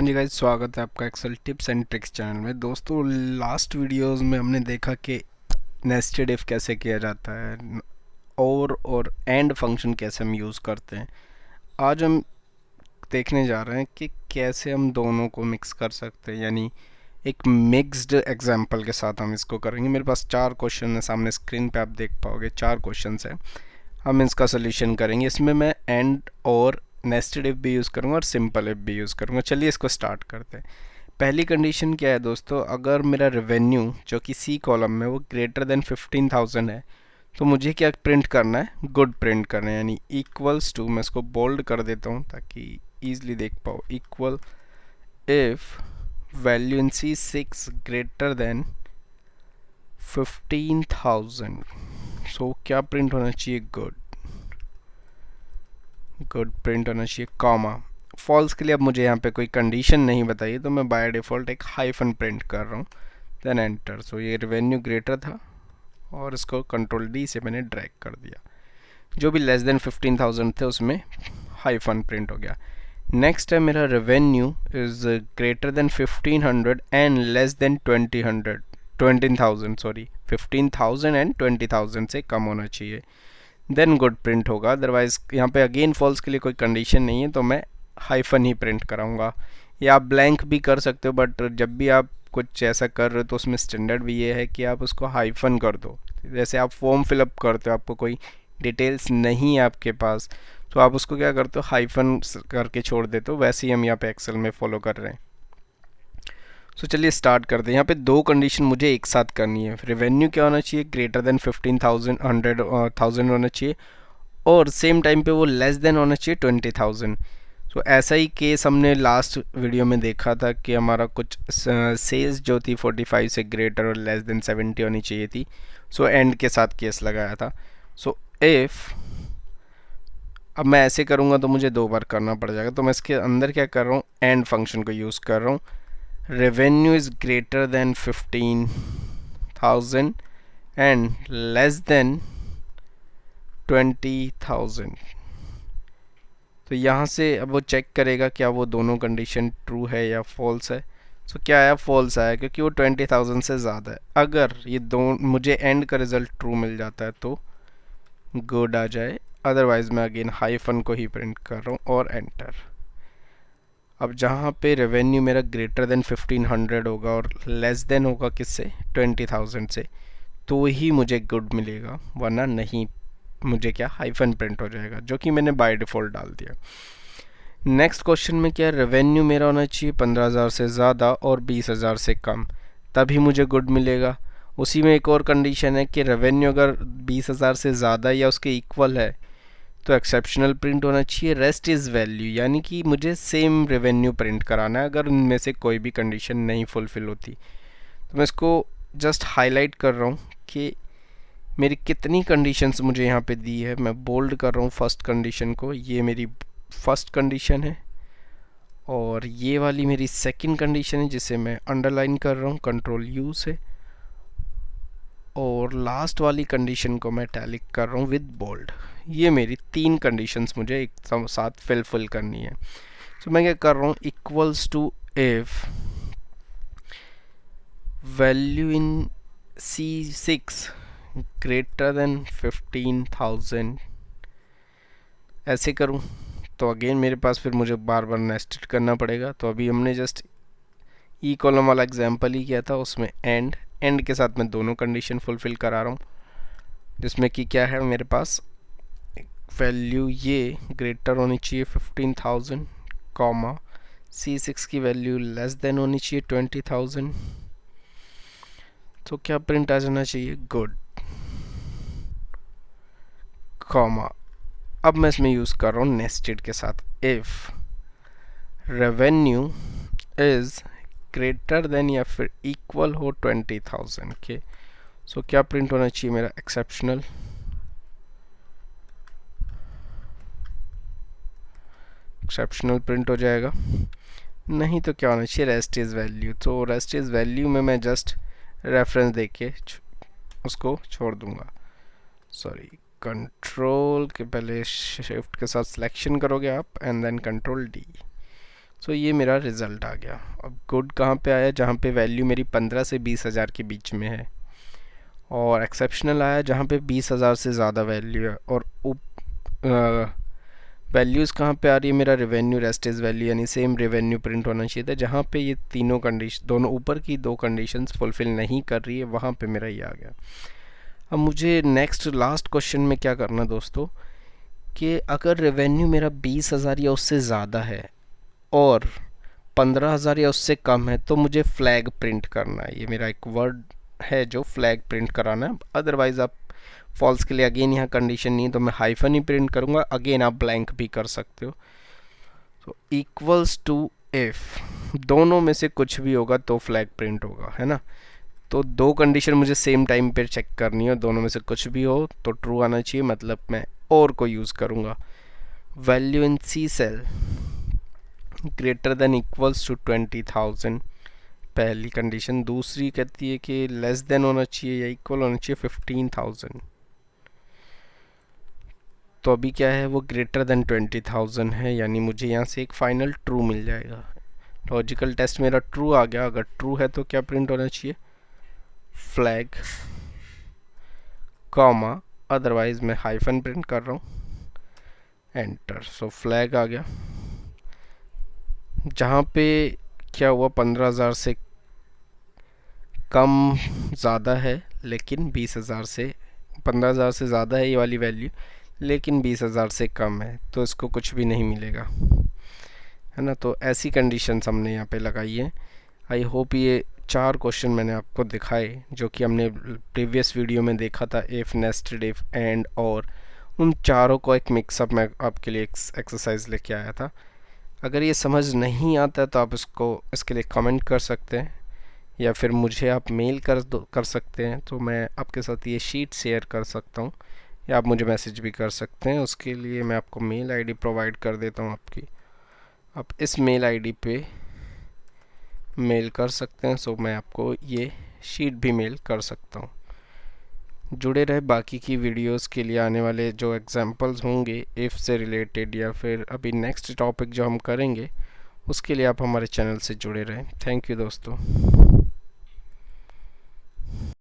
हाँ जी गाइस, स्वागत है आपका Excel tips and tricks channel में। दोस्तों, लास्ट वीडियोस में हमने देखा कि नेस्टेड इफ कैसे किया जाता है और एंड फंक्शन कैसे हम यूज़ करते हैं। आज हम देखने जा रहे हैं कि कैसे हम दोनों को मिक्स कर सकते हैं, यानी एक मिक्स्ड एग्जाम्पल के साथ हम इसको करेंगे। मेरे पास 4 क्वेश्चन है, सामने स्क्रीन पे आप देख पाओगे 4 क्वेश्चन है। हम इसका सोल्यूशन करेंगे। इसमें मैं एंड और नेस्टेड इफ भी यूज़ करूँगा और सिंपल इफ भी यूज़ करूँगा। चलिए इसको स्टार्ट करते हैं। पहली कंडीशन क्या है दोस्तों, अगर मेरा रेवेन्यू जो कि सी कॉलम में वो ग्रेटर देन 15,000 है तो मुझे क्या प्रिंट करना है, गुड प्रिंट करना है, यानी इक्वल्स टू, मैं इसको बोल्ड कर देता हूँ ताकि ईजिली देख पाओ, equal if value in C6 greater than 15,000। सो क्या प्रिंट होना चाहिए, गुड प्रिंट होना चाहिए, कॉमा। फॉल्स के लिए अब मुझे यहाँ पे कोई कंडीशन नहीं बताइए तो मैं बाय डिफ़ॉल्ट एक हाइफन प्रिंट कर रहा हूँ, देन एंटर। सो ये रेवेन्यू ग्रेटर था और इसको कंट्रोल डी से मैंने ड्रैग कर दिया। जो भी लेस देन 15,000 थे उसमें हाइफन प्रिंट हो गया। नेक्स्ट है मेरा revenue is greater than 1500 and less than 20,000 sorry 15,000 and 20,000 से कम होना चाहिए, देन गुड प्रिंट होगा। अदरवाइज यहाँ पे अगेन फॉल्स के लिए कोई कंडीशन नहीं है तो मैं हाइफन ही प्रिंट कराऊंगा, या आप ब्लैंक भी कर सकते हो, बट जब भी आप कुछ ऐसा कर रहे हो तो उसमें स्टैंडर्ड भी ये है कि आप उसको हाइफन कर दो। जैसे आप फॉर्म फिलअप करते हो, आपको कोई डिटेल्स नहीं है आपके पास, तो आप उसको क्या करते हो, हाइफन करके छोड़ देते हो। वैसे ही हम यहाँ पे एक्सेल में फॉलो कर रहे हैं। सो चलिए स्टार्ट करते हैं। यहाँ पे 2 कंडीशन मुझे एक साथ करनी है। रेवेन्यू क्या होना चाहिए, ग्रेटर देन 15,000 होना चाहिए, और सेम टाइम पे वो लेस देन होना चाहिए 20,000। सो ऐसा ही केस हमने लास्ट वीडियो में देखा था कि हमारा कुछ सेल्स जो थी 45 से ग्रेटर और लेस देन 70 होनी चाहिए थी। सो एंड के साथ केस लगाया था। सो इफ़, अब मैं ऐसे करूँगा तो मुझे 2 बार करना पड़ जाएगा, तो मैं इसके अंदर क्या कर रहा हूँ, एंड फंक्शन को यूज़ कर रहा हूँ। Revenue is greater than 15,000 and less than 20,000। तो यहाँ से अब वो चेक करेगा क्या वो दोनों कंडीशन ट्रू है या फॉल्स है। सो क्या आया, फॉल्स आया, क्योंकि वो 20,000 से ज़्यादा है। अगर ये दो मुझे एंड का रिजल्ट ट्रू मिल जाता है तो गुड आ जाए, अदरवाइज मैं अगेन हाइफन को ही प्रिंट कर रहा हूँ और एंटर। अब जहाँ पे रेवेन्यू मेरा ग्रेटर देन 1500 होगा और लेस देन होगा किससे, 20,000 से, तो ही मुझे गुड मिलेगा, वरना नहीं, मुझे क्या हाइफन प्रिंट हो जाएगा, जो कि मैंने बाय डिफ़ॉल्ट डाल दिया। नेक्स्ट क्वेश्चन में क्या, रेवेन्यू मेरा होना चाहिए 15,000 से ज़्यादा और 20,000 से कम, तभी मुझे गुड मिलेगा। उसी में एक और कंडीशन है कि रेवेन्यू अगर 20,000 से ज़्यादा या उसके इक्वल है तो एक्सेप्शनल प्रिंट होना चाहिए, रेस्ट इज़ वैल्यू, यानी कि मुझे सेम रेवेन्यू प्रिंट कराना है अगर उनमें से कोई भी कंडीशन नहीं फुलफिल होती। तो मैं इसको जस्ट हाईलाइट कर रहा हूँ कि मेरी कितनी कंडीशंस मुझे यहाँ पे दी है। मैं बोल्ड कर रहा हूँ फर्स्ट कंडीशन को, ये मेरी फर्स्ट कंडीशन है, और ये वाली मेरी सेकंड कंडीशन है जिसे मैं अंडरलाइन कर रहा हूँ कंट्रोल यू से, और लास्ट वाली कंडीशन को मैं टैलिक कर रहा हूँ विद बोल्ड। ये मेरी 3 कंडीशंस मुझे एक साथ फिल करनी है। तो मैं क्या कर रहा हूँ, equals to if value in C6 greater than 15,000, ऐसे करूँ तो अगेन मेरे पास फिर मुझे बार बार नेस्टेड करना पड़ेगा। तो अभी हमने जस्ट ई कॉलम वाला एग्जाम्पल ही किया था, उसमें एंड के साथ मैं दोनों कंडीशन फुलफिल करा रहा हूँ, जिसमें कि क्या है, मेरे पास वैल्यू ये ग्रेटर होनी चाहिए 15,000, कॉमा C6 की वैल्यू लेस देन होनी चाहिए 20,000। तो क्या प्रिंट आ जाना चाहिए, गुड, कॉमा। अब मैं इसमें यूज़ कर रहा हूँ नेस्टेड के साथ, if revenue is greater than या फिर इक्वल हो 20,000 के, सो क्या प्रिंट होना चाहिए मेरा, एक्सेप्शनल। प्रिंट हो जाएगा। नहीं तो क्या होना चाहिए, रेस्ट इज़ वैल्यू। तो रेस्ट इज़ वैल्यू में मैं जस्ट रेफरेंस देके उसको छोड़ दूंगा। सॉरी, कंट्रोल के पहले शिफ्ट के साथ सिलेक्शन करोगे आप एंड देन कंट्रोल डी। सो ये मेरा रिज़ल्ट आ गया। अब गुड कहाँ पे आया, जहाँ पे वैल्यू मेरी 15 से 20,000 के बीच में है, और एक्सेप्शनल आया जहाँ पे 20,000 से ज़्यादा वैल्यू है। और वैल्यूज़ कहाँ पे आ रही है, मेरा रेवेन्यू रेस्टेज वैल्यू यानी सेम रेवेन्यू प्रिंट होना चाहिए था, जहाँ पे ये तीनों कंडीशन, दोनों ऊपर की दो कंडीशंस फुलफ़िल नहीं कर रही है, वहाँ पे मेरा ये आ गया। अब मुझे नेक्स्ट लास्ट क्वेश्चन में क्या करना दोस्तों, कि अगर रेवेन्यू मेरा 20,000 या उससे ज़्यादा है और 15,000 या उससे कम है, तो मुझे फ्लैग प्रिंट करना है। ये मेरा एक वर्ड है जो फ्लैग प्रिंट कराना है। अदरवाइज़ आप फॉल्स के लिए अगेन यहाँ कंडीशन नहीं है तो मैं हाइफन ही प्रिंट करूँगा। अगेन आप ब्लैंक भी कर सकते हो। तो इक्वल्स टू इफ़ दोनों में से कुछ भी होगा तो फ्लैग प्रिंट होगा, है ना। तो दो कंडीशन मुझे सेम टाइम पे चेक करनी है, दोनों में से कुछ भी हो तो ट्रू आना चाहिए, मतलब मैं और को यूज़ करूँगा। Value in C cell greater than equals to 20,000 पहली कंडीशन। दूसरी कहती है कि लेस देन होना चाहिए या इक्वल होना चाहिए 15,000। तो अभी क्या है, वो ग्रेटर देन 20,000 है, यानी मुझे यहाँ से एक फाइनल ट्रू मिल जाएगा। लॉजिकल टेस्ट मेरा ट्रू आ गया। अगर ट्रू है तो क्या प्रिंट होना चाहिए, फ्लैग कॉमा, अदरवाइज मैं हाइफन प्रिंट कर रहा हूँ, एंटर। सो फ्लैग आ गया। जहाँ पे क्या हुआ, 15,000 से कम ज़्यादा है लेकिन 20,000 से, 15,000 से ज़्यादा है ये वाली वैल्यू लेकिन 20,000 से कम है, तो इसको कुछ भी नहीं मिलेगा, है ना। तो ऐसी कंडीशंस हमने यहाँ पे लगाई है। आई होप ये 4 क्वेश्चन मैंने आपको दिखाए जो कि हमने प्रीवियस वीडियो में देखा था, इफ़, नेस्टेड इफ़, एंड, और उन चारों को एक मिक्सअप में आपके लिए एक्सरसाइज लेके आया था। अगर ये समझ नहीं आता तो आप इसके लिए कमेंट कर सकते हैं, या फिर मुझे आप मेल कर सकते हैं, तो मैं आपके साथ ये शीट शेयर कर सकता हूँ, या आप मुझे मैसेज भी कर सकते हैं। उसके लिए मैं आपको मेल आईडी प्रोवाइड कर देता हूँ आपकी, आप इस मेल आईडी पे मेल कर सकते हैं। सो मैं आपको ये शीट भी मेल कर सकता हूँ। जुड़े रहे बाकी की वीडियोस के लिए। आने वाले जो एग्जांपल्स होंगे इफ़ से रिलेटेड या फिर अभी नेक्स्ट टॉपिक जो हम करेंगे, उसके लिए आप हमारे चैनल से जुड़े रहें। थैंक यू दोस्तों।